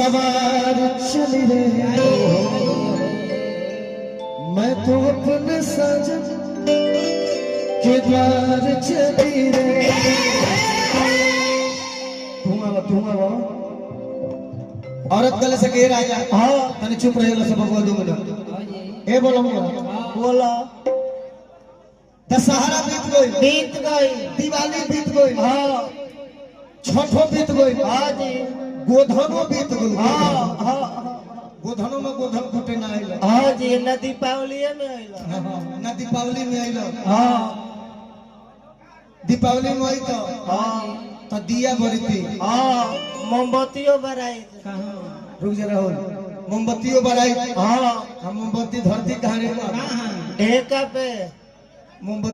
सवार चली रे मैं तो अपने साजन के द्वार चली रे। धुआं औरत गले से कह राजा हाँ तने चुप रहे लो सब बोल दूंगा ए बोलो बोला दशहरा बीत गई दिवाली बीत गई हाँ छठो बीत गई हाँ जी गोधनो बीत गई हाँ हाँ गोधनो में गोधन फटे ना आइल हाँ जी न दीपावली में आइल न दीपावली में आइल हाँ दीपावली में आई तो दिया बरती हाँ मोमबत्तियों बराई रुक जा रहो मोमबत्तियों बराई हाँ हम मोमबत्ती धरती कहानी ढेका पे मोमबत्ती